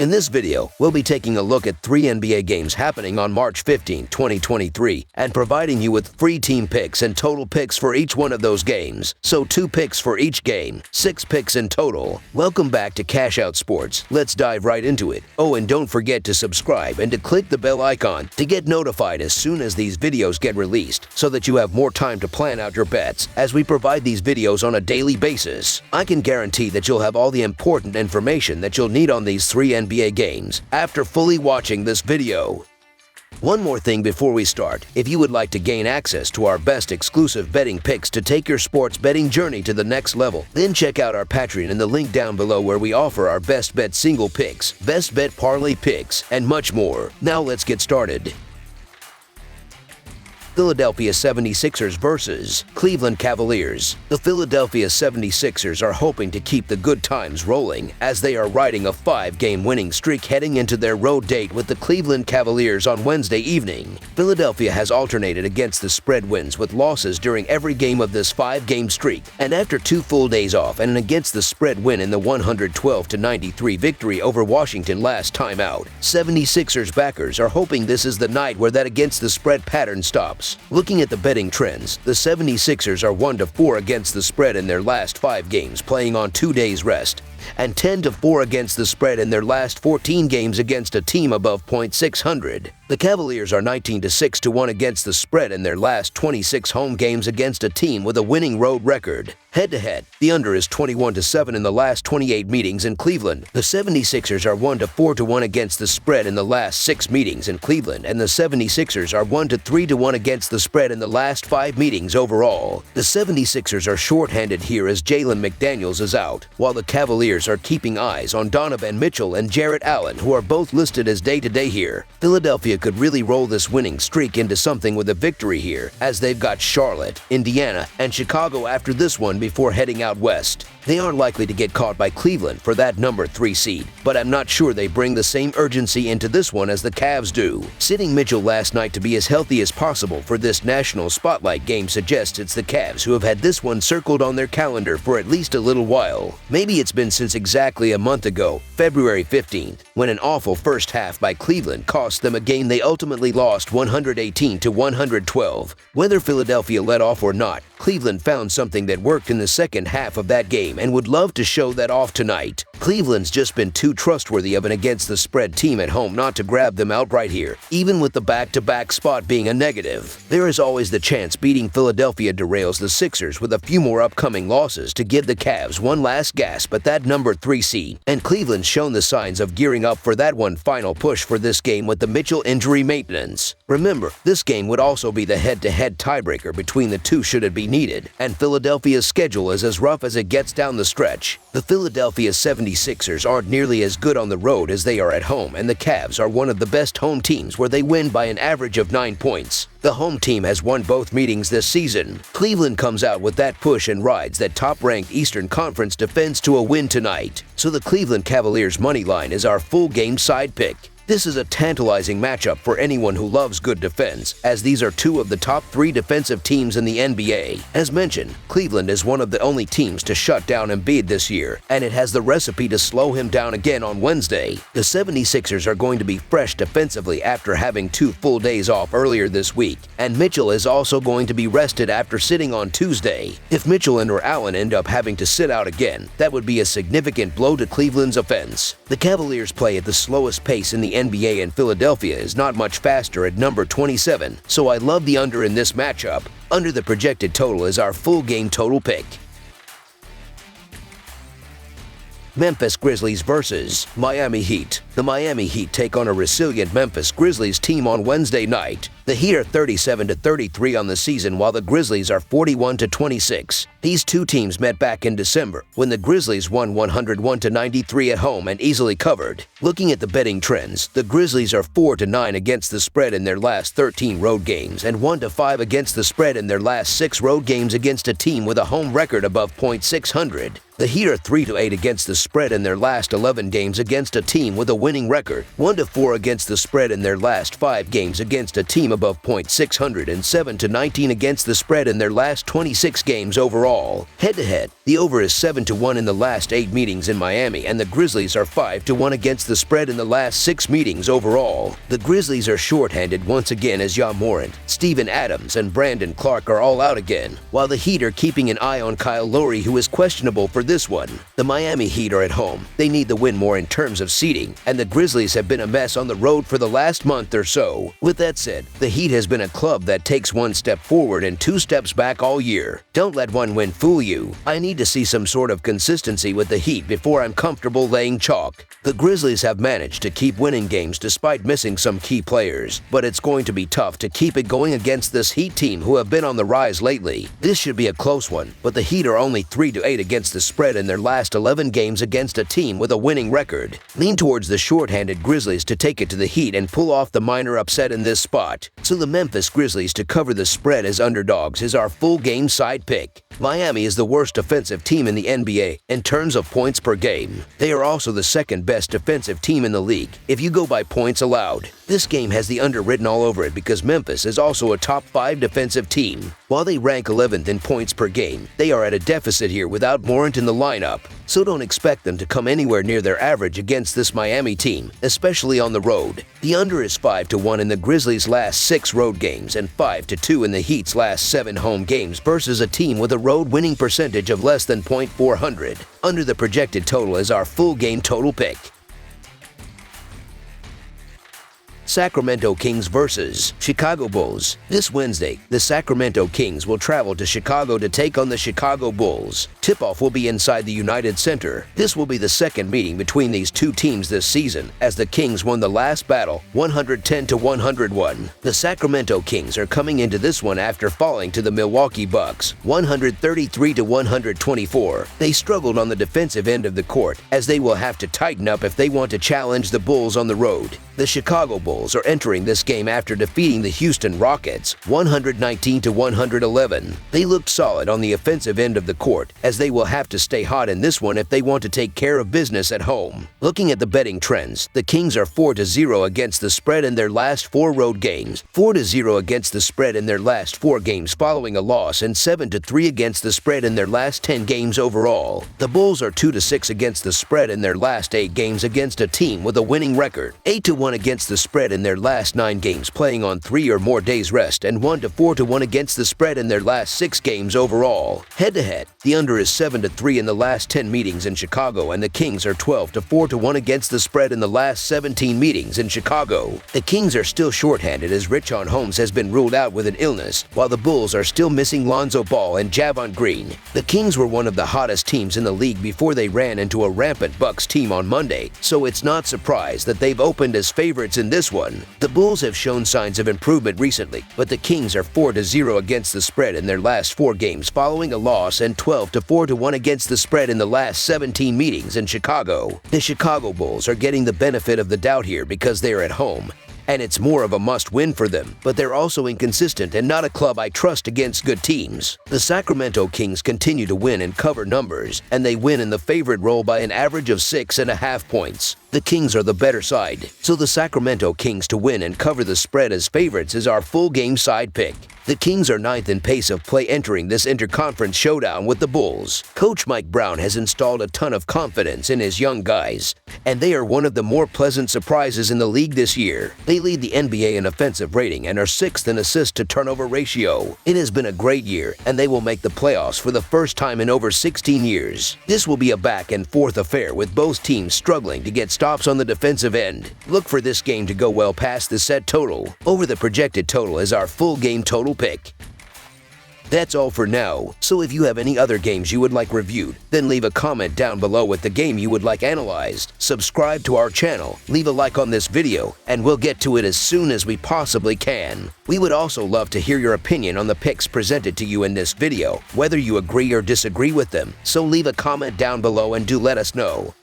In this video, we'll be taking a look at 3 NBA games happening on March 15, 2023, and providing you with free team picks and total picks for each one of those games. So 2 picks for each game, 6 picks in total. Welcome back to Cash Out Sports. Let's dive right into it. Oh, and don't forget to subscribe and to click the bell icon to get notified as soon as these videos get released, so that you have more time to plan out your bets as we provide these videos on a daily basis. I can guarantee that you'll have all the important information that you'll need on these 3 NBA games after fully watching this video. One more thing before we start. If you would like to gain access to our best exclusive betting picks to take your sports betting journey to the next level, then check out our Patreon in the link down below, where we offer our best bet single picks, best bet parlay picks, and much more. Now let's get started. Philadelphia 76ers versus Cleveland Cavaliers. The Philadelphia 76ers are hoping to keep the good times rolling as they are riding a 5-game winning streak heading into their road date with the Cleveland Cavaliers on Wednesday evening. Philadelphia has alternated against the spread wins with losses during every game of this 5-game streak, and after 2 full days off and an against the spread win in the 112-93 victory over Washington last time out, 76ers backers are hoping this is the night where that against the spread pattern stops. Looking at the betting trends, the 76ers are 1-4 against the spread in their last 5 games playing on 2 days rest, and 10-4 against the spread in their last 14 games against a team above .600. The Cavaliers are 19-6-1 against the spread in their last 26 home games against a team with a winning road record. Head-to-head, the under is 21-7 in the last 28 meetings in Cleveland. The 76ers are 1-4-1 against the spread in the last 6 meetings in Cleveland, and the 76ers are 1-3-1 against the spread in the last 5 meetings overall. The 76ers are shorthanded here as Jalen McDaniels is out, while the Cavaliers are keeping eyes on Donovan Mitchell and Jarrett Allen, who are both listed as day-to-day here. Philadelphia could really roll this winning streak into something with a victory here, as they've got Charlotte, Indiana, and Chicago after this one before heading out west. They aren't likely to get caught by Cleveland for that number 3 seed, but I'm not sure they bring the same urgency into this one as the Cavs do. Sitting Mitchell last night to be as healthy as possible for this national spotlight game suggests it's the Cavs who have had this one circled on their calendar for at least a little while. Maybe it's been since exactly a month ago, February 15th, when an awful first half by Cleveland cost them a game they ultimately lost 118-112. Whether Philadelphia let off or not, Cleveland found something that worked in the second half of that game and would love to show that off tonight. Cleveland's just been too trustworthy of an against-the-spread team at home not to grab them outright here, even with the back-to-back spot being a negative. There is always the chance beating Philadelphia derails the Sixers with a few more upcoming losses to give the Cavs one last gasp at that number 3 seed, and Cleveland's shown the signs of gearing up for that one final push for this game with the Mitchell injury maintenance. Remember, this game would also be the head-to-head tiebreaker between the two should it be needed, and Philadelphia's schedule is as rough as it gets down the stretch. The Philadelphia 76ers aren't nearly as good on the road as they are at home, and the Cavs are one of the best home teams where they win by an average of 9 points. The home team has won both meetings this season. Cleveland comes out with that push and rides that top-ranked Eastern Conference defense to a win tonight. So the Cleveland Cavaliers money line is our full game side pick. This is a tantalizing matchup for anyone who loves good defense, as these are 2 of the top 3 defensive teams in the NBA. As mentioned, Cleveland is one of the only teams to shut down Embiid this year, and it has the recipe to slow him down again on Wednesday. The 76ers are going to be fresh defensively after having 2 full days off earlier this week, and Mitchell is also going to be rested after sitting on Tuesday. If Mitchell and or Allen end up having to sit out again, that would be a significant blow to Cleveland's offense. The Cavaliers play at the slowest pace in the NBA, and Philadelphia is not much faster at number 27, so I love the under in this matchup. Under the projected total is our full game total pick. Memphis Grizzlies versus Miami Heat. The Miami Heat take on a resilient Memphis Grizzlies team on Wednesday night. The Heat are 37-33 on the season, while the Grizzlies are 41-26. These 2 teams met back in December, when the Grizzlies won 101-93 at home and easily covered. Looking at the betting trends, the Grizzlies are 4-9 against the spread in their last 13 road games and 1-5 against the spread in their last 6 road games against a team with a home record above .600. The Heat are 3-8 against the spread in their last 11 games against a team with a winning record, 1-4 against the spread in their last 5 games against a team above .600, and 7-19 against the spread in their last 26 games overall. Head-to-head, the over is 7-1 in the last 8 meetings in Miami, and the Grizzlies are 5-1 against the spread in the last 6 meetings overall. The Grizzlies are shorthanded once again as Ja Morant, Steven Adams, and Brandon Clark are all out again, while the Heat are keeping an eye on Kyle Lowry, who is questionable for this one. The Miami Heat are at home. They need the win more in terms of seeding, and the Grizzlies have been a mess on the road for the last month or so. With that said, the Heat has been a club that takes 1 step forward and 2 steps back all year. Don't let one win fool you. I need to see some sort of consistency with the Heat before I'm comfortable laying chalk. The Grizzlies have managed to keep winning games despite missing some key players, but it's going to be tough to keep it going against this Heat team who have been on the rise lately. This should be a close one, but the Heat are only 3-8 against the spread in their last 11 games against a team with a winning record. Lean towards the shorthanded Grizzlies to take it to the Heat and pull off the minor upset in this spot. So the Memphis Grizzlies to cover the spread as underdogs is our full game side pick. Miami is the worst defensive team in the NBA in terms of points per game. They are also the second best defensive team in the league if you go by points allowed. This game has the under written all over it because Memphis is also a top 5 defensive team. While they rank 11th in points per game, they are at a deficit here without Morant in the lineup, so don't expect them to come anywhere near their average against this Miami team, especially on the road. The under is 5-1 in the Grizzlies' last 6 road games and 5-2 in the Heat's last 7 home games versus a team with a road winning percentage of less than .400. Under the projected total is our full game total pick. Sacramento Kings vs. Chicago Bulls. This Wednesday, the Sacramento Kings will travel to Chicago to take on the Chicago Bulls. Tip-off will be inside the United Center. This will be the second meeting between these two teams this season, as the Kings won the last battle 110-101. The Sacramento Kings are coming into this one after falling to the Milwaukee Bucks 133-124. They struggled on the defensive end of the court, as they will have to tighten up if they want to challenge the Bulls on the road. The Chicago Bulls are entering this game after defeating the Houston Rockets 119-111. They looked solid on the offensive end of the court, as they will have to stay hot in this one if they want to take care of business at home. Looking at the betting trends, the Kings are 4-0 against the spread in their last 4 road games, 4-0 against the spread in their last 4 games following a loss, and 7-3 against the spread in their last 10 games overall. The Bulls are 2-6 against the spread in their last 8 games against a team with a winning record, 8-1 against the spread in their last 9 games playing on 3 or more days rest, and 1-4 against the spread in their last 6 games overall. Head-to-head, the under is 7-3 in the last 10 meetings in Chicago, and the Kings are 12-4 against the spread in the last 17 meetings in Chicago. The Kings are still shorthanded as Richaun Holmes has been ruled out with an illness, while the Bulls are still missing Lonzo Ball and Javon Green. The Kings were one of the hottest teams in the league before they ran into a rampant Bucks team on Monday, so it's not surprised that they've opened as favorites in this one. The Bulls have shown signs of improvement recently, but the Kings are 4-0 against the spread in their last 4 games following a loss, and 12-4 against the spread in the last 17 meetings in Chicago. The Chicago Bulls are getting the benefit of the doubt here because they are at home, and it's more of a must-win for them, but they're also inconsistent and not a club I trust against good teams. The Sacramento Kings continue to win and cover numbers, and they win in the favorite role by an average of 6.5 points. The Kings are the better side, so the Sacramento Kings to win and cover the spread as favorites is our full game side pick. The Kings are 9th in pace of play entering this interconference showdown with the Bulls. Coach Mike Brown has installed a ton of confidence in his young guys, and they are one of the more pleasant surprises in the league this year. They lead the NBA in offensive rating and are 6th in assist-to-turnover ratio. It has been a great year, and they will make the playoffs for the first time in over 16 years. This will be a back-and-forth affair with both teams struggling to get stops on the defensive end. Look for this game to go well past the set total. Over the projected total is our full game total pick. That's all for now, so if you have any other games you would like reviewed, then leave a comment down below with the game you would like analyzed. Subscribe to our channel, leave a like on this video, and we'll get to it as soon as we possibly can. We would also love to hear your opinion on the picks presented to you in this video, whether you agree or disagree with them, so leave a comment down below and do let us know.